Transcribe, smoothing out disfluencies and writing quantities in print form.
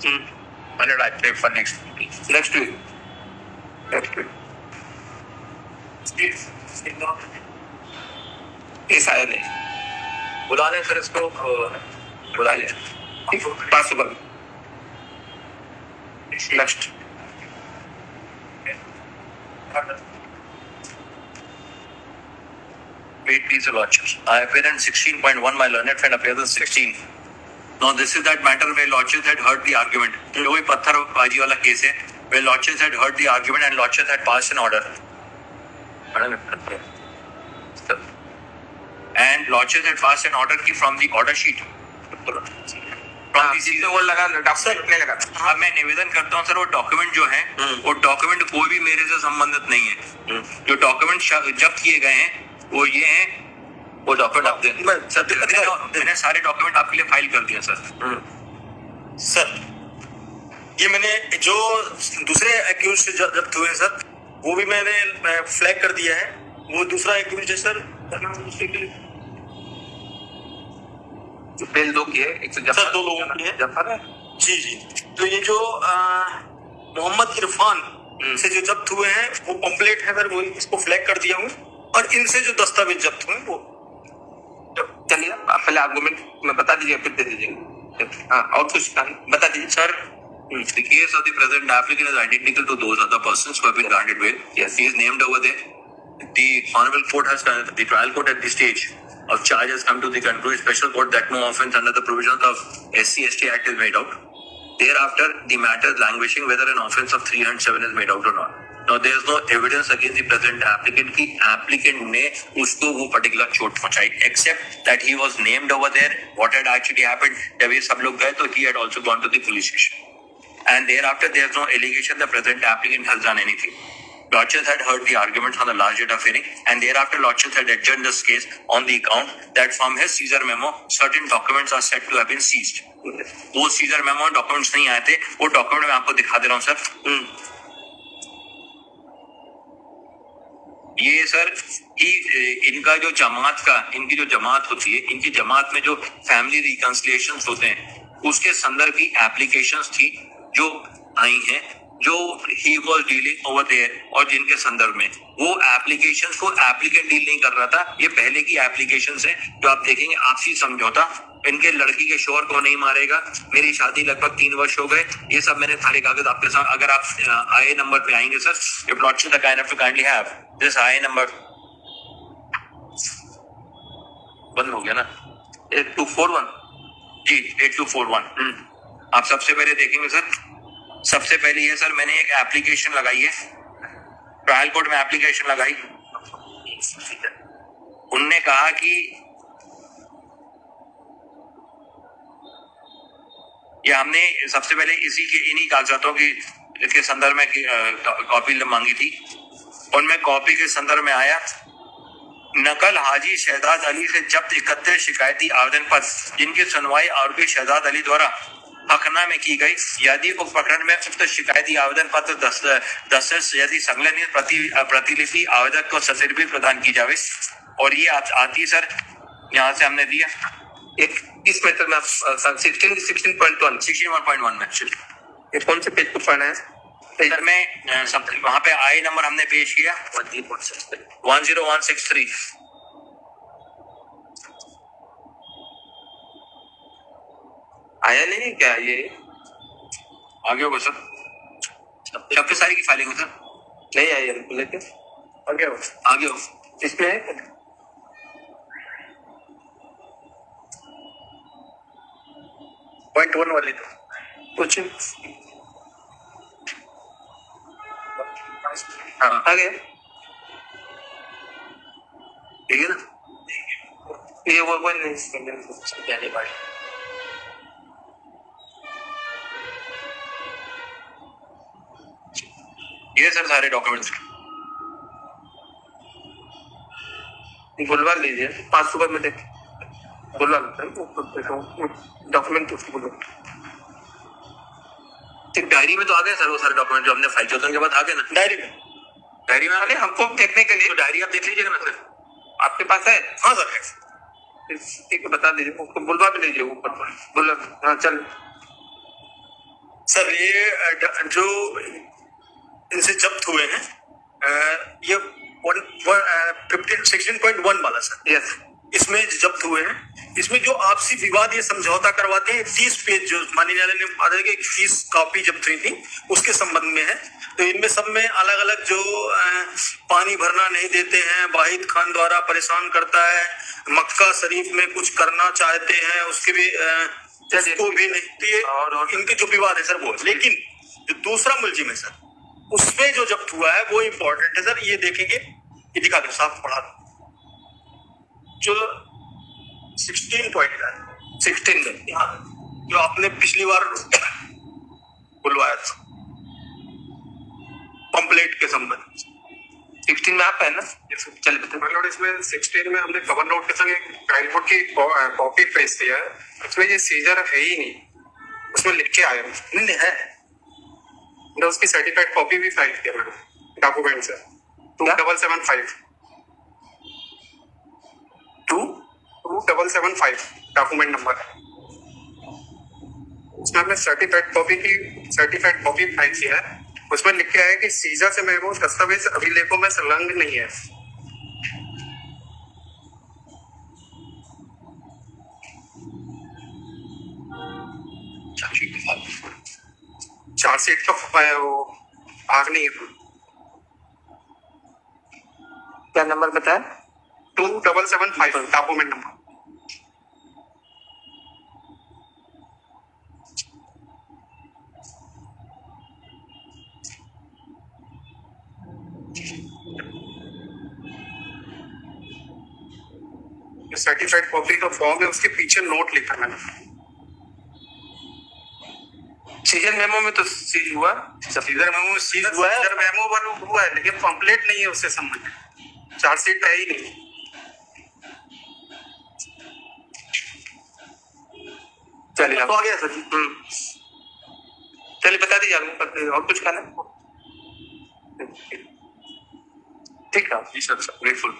100 I pay for next week. Next week. इस आया नहीं, बुला लें सर इसको, बुला लें possible. Next Wait, please, Your Lordship. I appear in 16.1. My learned friend appears in 16. Now, this is that matter where Lordship had heard the argument. जो ये पत्थरबाजी वाला केस है, where Lordship had heard the argument and Lordship had passed an order. And Lordship had passed an order की from the order sheet. वो लगा doctor नहीं लगा। अब मैं निवेदन करता हूँ सर, वो डॉक्यूमेंट जो है, वो डॉक्यूमेंट कोई भी मेरे से संबंधित नहीं है। जो डॉक्यूमेंट जब्त किए गए हैं वो ये हैं, वो डॉक्यूमेंट आप दें। मैंने सारे डॉक्यूमेंट आपके लिए फाइल कर दिया सर। सर ये मैंने जो दूसरे एक्यूज से जब्त हुए सर, वो भी मैंने फ्लैग कर दिया है। वो दूसरा एक्यूज है सर, बेल 2 की है, सर 2 लोगों की है। जफर है जी जी। तो ये जो मोहम्मद इरफान से जो जब्त हुए हैं वो कंप्लीट है सर, वो इसको फ्लैग कर दिया हूँ। और इनसे जो दस्तावेज जब्त हुए वो चलिए आप पहले आर्गुमेंट में बता दीजिए, फिर दे दीजिए। हाँ, और कुछ बता दीजिए sir. The case of the present applicant is identical to those other persons who have been granted bail. Yes. He is named over there. The honorable court has, the trial court at the stage of charge has come to the conclusion, special court, that no offence under the provisions of SC/ST Act is made out. Thereafter, the matter is languishing whether an offence of 307 is made out or not. Now, there is no evidence against the present applicant कि applicant ने उसको वो particular चोट पहुंचाई, except that he was named over there. What had actually happened? जब ये सब लोग गए तो he had also gone to the police station. And thereafter, there is no allegation the present applicant has done anything. Lordship had heard the arguments on the last date of hearing, and thereafter Lordship had adjourned this case on the account that from his Caesar memo, certain documents are said to have been seized. वो Caesar memo documents नहीं आए थे, वो document मैं आपको दिखा दे रहा हूँ सर। ये सर इनका जो जमात का, इनकी जो जमात होती है, इनकी जमात में जो फैमिली रिकंसिलिएशंस होते हैं, उसके संदर्भ की एप्लीकेशंस थी जो आई हैं, जो he was dealing over there, और जिनके संदर्भ में वो एप्लीकेशंस को एप्लीकेंट डील नहीं कर रहा था। ये पहले की एप्लीकेशंस हैं जो आप देखेंगे, आपसी समझौता, इनके लड़की के शोहर को नहीं मारेगा, मेरी शादी लगभग 3 वर्ष हो गए, ये सब मैंने सारे कागज आपके साथ, अगर आप आई नंबर पे आएंगे sir, if lordship the kind of to kindly have this I number, बंद हो गया ना, 8241 जी 8241। आप सबसे पहले देखेंगे सर, सबसे पहले ये सर मैंने एक एप्लीकेशन लगाई है, ट्रायल कोर्ट में एप्लीकेशन लगाई। उनने कहा कि ये हमने सबसे पहले इन्हीं कागजातों के संदर्भ में कॉपी मांगी थी, और मैं कॉपी के संदर्भ में आया, नकल हाजी शहजाद अली से जब्त 31 शिकायती आवेदन पर जिनकी सुनवाई आरोपी शहजाद अली द्वारा हकना में की गई, यदि उक्त प्रकरण में उक्त शिकायती आवेदन पत्र दस्तावेज यदि संलग्न प्रतिलिपि आवेदक को सत्यापित प्रदान की जावे। और ये आती सर, यहाँ से हमने दिया एक इस मेथड में 16.1 में ये कौन से पेज को पढ़ना है सर? मैं वहां पे आई नंबर हमने पेश किया 10163। आया नहीं है क्या? ये आगे होगा सर, सबके सारी की फाइलिंग हो सर, नहीं आई है लेके आगे हो, आगे हो, इसमें है .1 वाली तो कुछ हाँ आ गया, ठीक है ना? ये वो नहीं पड़ी। ये सर सारे डॉक्यूमेंट्स बुलवा लीजिए 5 रुपए में देख बुलवा डॉक्यूमेंट उसकी बुलवा। डायरी में तो आ गए सर वो सारे डॉक्यूमेंट जो हमने फाइल किया, उनके बाद आ गए ना डायरी में आ गए हमको देखने के लिए। तो डायरी आप देख लीजिएगा ना सर, आपके पास है? हाँ सर है। ठीक है, बता दीजिए, उसको बुलवा भी लीजिए ऊपर बुलवा। हाँ चल सर ये जो इनसे जब्त हुए हैं ये 16.1 वाला सर, यस इसमें जब्त हुए हैं, इसमें जो आपसी विवाद ये समझौता करवाते हैं 30 पेज जो माननीय न्यायालय ने आदेश की 30 कॉपी जब्त हुई थी उसके संबंध में है। तो इनमें सब में अलग अलग जो पानी भरना नहीं देते हैं, वाहिद खान द्वारा परेशान करता है, मक्का शरीफ में कुछ करना चाहते हैं उसके भी उसको भी नहीं, तो ये और इनके जो विवाद है सर वो। लेकिन जो दूसरा मुलजिम है सर उसमें जो जब्त हुआ है वो इम्पोर्टेंट है सर, ये देखेंगे, ये दिखा दो, साफ पढ़ा दो, जो 16 पॉइंट है, 16 में यहाँ जो आपने पिछली बार बुलवाया था पंपलेट के संबंध 16 में आप है ना, चलिए बताइए। इसमें 16 में हमने कवर नोट के संग एक ट्रायल कोर्ट की कॉपी पेश किया है, उसमें ये सीजर है ही नहीं, उसमें लिख के आया नहीं है, मैंने उसकी सर्टिफाइड कॉपी भी फाइल किया मैंने डॉक्यूमेंट से 2775 2775 डॉक्यूमेंट नंबर है, उसमें हमने सर्टिफाइड कॉपी फाइल किया है, उसमें लिख के आया कि सीजा से महमूद दस्तावेज अभिलेखों में संलग्न नहीं है। चार्जशीट का वो भाग नहीं है, क्या नंबर बताया? 2775 डॉक्यूमेंट नंबर। सर्टिफाइड कॉपी का फॉर्म है, उसके पीछे नोट लिखा मैंने। सीजन मेमो में तो सीज हुआ, सीजर मेमो सीज हुआ है, सीजर मेमो पर हुआ है, लेकिन पंपलेट नहीं है उससे संबंधित, चार्जशीट है ही नहीं। चलिए तो आ गया सर। चलिए बता दीजिए आपको, और कुछ कहना है? ठीक है जी सर, ग्रेटफुल।